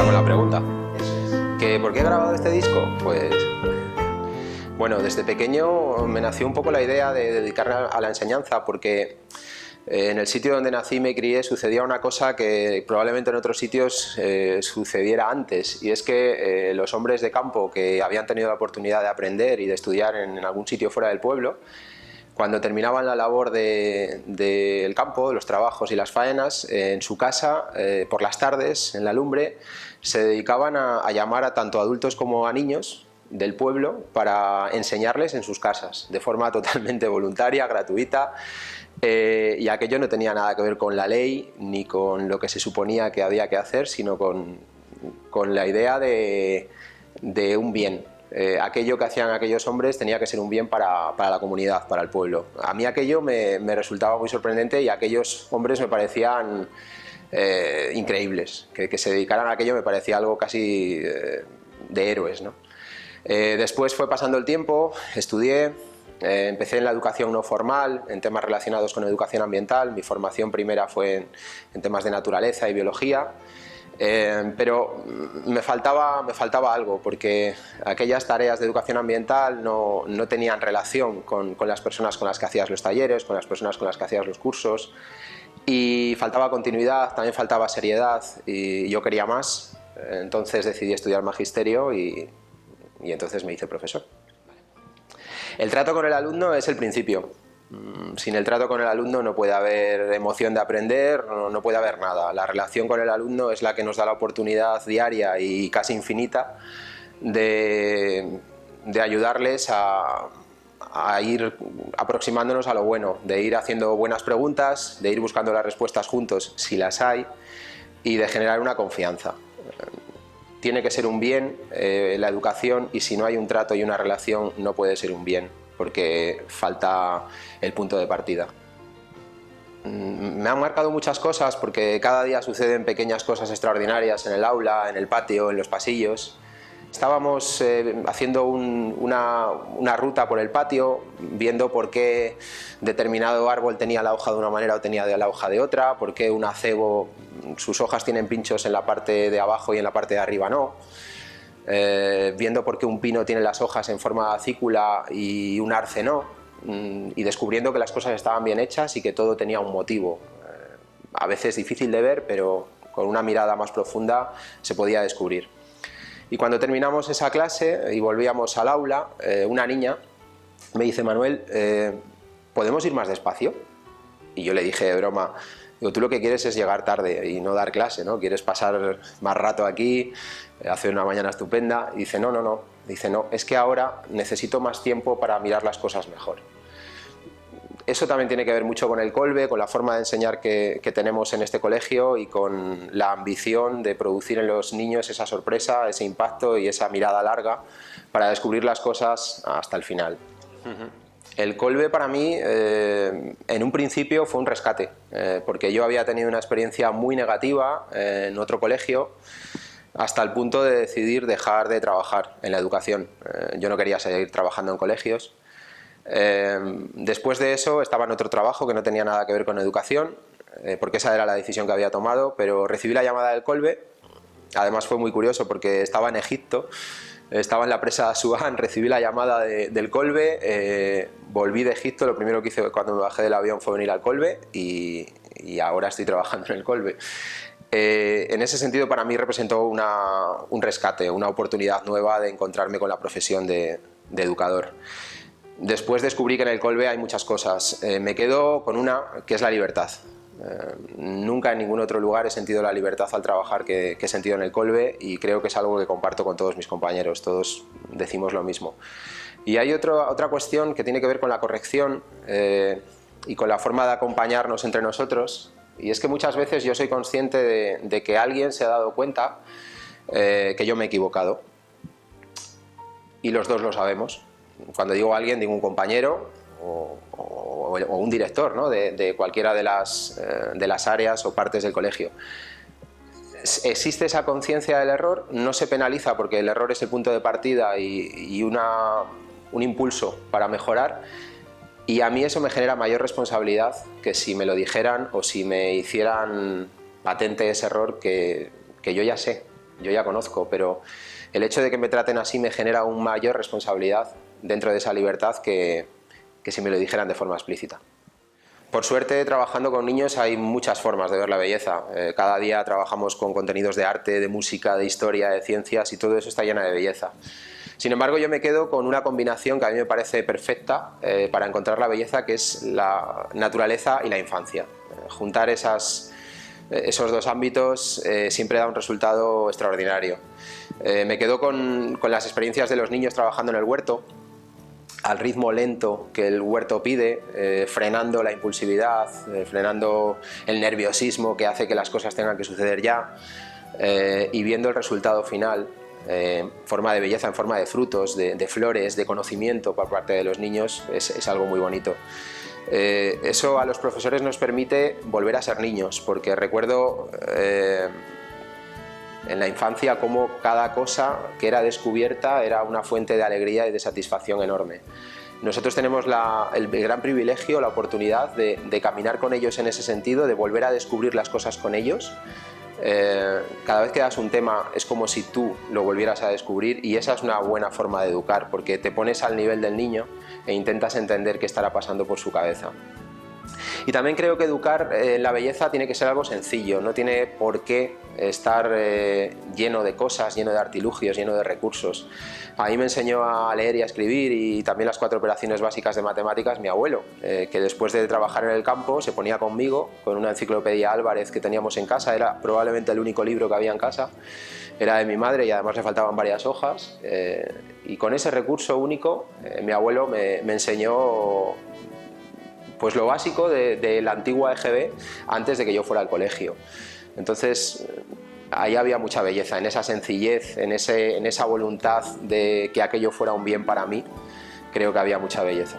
empezar con la pregunta. Eso es. ¿Por qué he grabado este disco? Pues bueno, desde pequeño me nació un poco la idea de dedicarme a la enseñanza, porque en el sitio donde nací y me crié sucedía una cosa que probablemente en otros sitios sucediera antes, y es que los hombres de campo que habían tenido la oportunidad de aprender y de estudiar en algún sitio fuera del pueblo, cuando terminaban la labor del campo, de los trabajos y las faenas, en su casa, por las tardes, en la lumbre, se dedicaban a llamar a tanto adultos como a niños del pueblo para enseñarles en sus casas, de forma totalmente voluntaria, gratuita, y aquello no tenía nada que ver con la ley ni con lo que se suponía que había que hacer, sino con la idea de un bien. Aquello que hacían aquellos hombres tenía que ser un bien para la comunidad, para el pueblo. A mí aquello me resultaba muy sorprendente, y aquellos hombres me parecían increíbles. Que se dedicaran a aquello me parecía algo casi de héroes, ¿no? Después fue pasando el tiempo, estudié, empecé en la educación no formal, en temas relacionados con educación ambiental. Mi formación primera fue en temas de naturaleza y biología. Pero me faltaba algo, porque aquellas tareas de educación ambiental no tenían relación con las personas con las que hacías los talleres, con las personas con las que hacías los cursos, y faltaba continuidad, también faltaba seriedad, y yo quería más. Entonces decidí estudiar magisterio y entonces me hice profesor. El trato con el alumno es el principio. Sin el trato con el alumno no puede haber emoción de aprender, no puede haber nada. La relación con el alumno es la que nos da la oportunidad diaria y casi infinita de ayudarles a ir aproximándonos a lo bueno, de ir haciendo buenas preguntas, de ir buscando las respuestas juntos si las hay, y de generar una confianza. Tiene que ser un bien la educación, y si no hay un trato y una relación no puede ser un bien, porque falta el punto de partida. Me han marcado muchas cosas, porque cada día suceden pequeñas cosas extraordinarias en el aula, en el patio, en los pasillos. Estábamos haciendo una ruta por el patio, viendo por qué determinado árbol tenía la hoja de una manera o tenía la hoja de otra, por qué un acebo, sus hojas tienen pinchos en la parte de abajo y en la parte de arriba no. Viendo por qué un pino tiene las hojas en forma de acícula y un arce no, y descubriendo que las cosas estaban bien hechas y que todo tenía un motivo. A veces difícil de ver, pero con una mirada más profunda se podía descubrir. Y cuando terminamos esa clase y volvíamos al aula, una niña me dice: Manuel, ¿podemos ir más despacio? Y yo le dije de broma: digo, tú lo que quieres es llegar tarde y no dar clase, ¿no? Quieres pasar más rato aquí, hacer una mañana estupenda. Y dice: no. Dice: no, es que ahora necesito más tiempo para mirar las cosas mejor. Eso también tiene que ver mucho con el Colbe, con la forma de enseñar que tenemos en este colegio, y con la ambición de producir en los niños esa sorpresa, ese impacto y esa mirada larga para descubrir las cosas hasta el final. El Colbe para mí en un principio fue un rescate, porque yo había tenido una experiencia muy negativa en otro colegio, hasta el punto de decidir dejar de trabajar en la educación. Yo no quería seguir trabajando en colegios. Después de eso estaba en otro trabajo que no tenía nada que ver con educación, porque esa era la decisión que había tomado, pero recibí la llamada del Colbe. Además fue muy curioso, porque estaba en Egipto, estaba en la presa de Asuán, recibí la llamada del Colbe, volví de Egipto, lo primero que hice cuando me bajé del avión fue venir al Colbe, y ahora estoy trabajando en el Colbe. En ese sentido, para mí representó un rescate, una oportunidad nueva de encontrarme con la profesión de educador. Después descubrí que en el Colbe hay muchas cosas. Me quedo con una, que es la libertad. Nunca en ningún otro lugar he sentido la libertad al trabajar que he sentido en el Colbe, y creo que es algo que comparto con todos mis compañeros. Todos decimos lo mismo. Y hay otra cuestión que tiene que ver con la corrección y con la forma de acompañarnos entre nosotros, y es que muchas veces yo soy consciente de que alguien se ha dado cuenta que yo me he equivocado, y los dos lo sabemos. Cuando digo alguien, digo un compañero o un director, ¿no? de cualquiera de las áreas o partes del colegio. Existe esa conciencia del error, no se penaliza, porque el error es el punto de partida y un impulso para mejorar, y a mí eso me genera mayor responsabilidad que si me lo dijeran o si me hicieran patente ese error que yo ya sé. yo ya conozco, pero el hecho de que me traten así me genera aún mayor responsabilidad dentro de esa libertad que si me lo dijeran de forma explícita. Por suerte, trabajando con niños hay muchas formas de ver la belleza. Cada día trabajamos con contenidos de arte, de música, de historia, de ciencias, y todo eso está lleno de belleza. Sin embargo, yo me quedo con una combinación que a mí me parece perfecta para encontrar la belleza, que es la naturaleza y la infancia. Juntar esos dos ámbitos siempre da un resultado extraordinario. Me quedo con las experiencias de los niños trabajando en el huerto, al ritmo lento que el huerto pide, frenando la impulsividad, frenando el nerviosismo que hace que las cosas tengan que suceder ya, y viendo el resultado final en forma de belleza, en forma de frutos, de flores, de conocimiento por parte de los niños, es algo muy bonito. Eso a los profesores nos permite volver a ser niños, porque recuerdo en la infancia cómo cada cosa que era descubierta era una fuente de alegría y de satisfacción enorme. Nosotros tenemos el gran privilegio, la oportunidad de caminar con ellos en ese sentido, de volver a descubrir las cosas con ellos. Cada vez que das un tema es como si tú lo volvieras a descubrir, y esa es una buena forma de educar, porque te pones al nivel del niño e intentas entender qué estará pasando por su cabeza. Y también creo que educar en la belleza tiene que ser algo sencillo, no tiene por qué estar lleno de cosas, lleno de artilugios, lleno de recursos. A mí me enseñó a leer y a escribir, y también las 4 operaciones básicas de matemáticas, mi abuelo, que después de trabajar en el campo se ponía conmigo con una enciclopedia Álvarez que teníamos en casa. Era probablemente el único libro que había en casa, era de mi madre y además le faltaban varias hojas, y con ese recurso único mi abuelo me enseñó pues lo básico de la antigua EGB antes de que yo fuera al colegio. Entonces ahí había mucha belleza, en esa sencillez, en esa voluntad de que aquello fuera un bien para mí. Creo que había mucha belleza.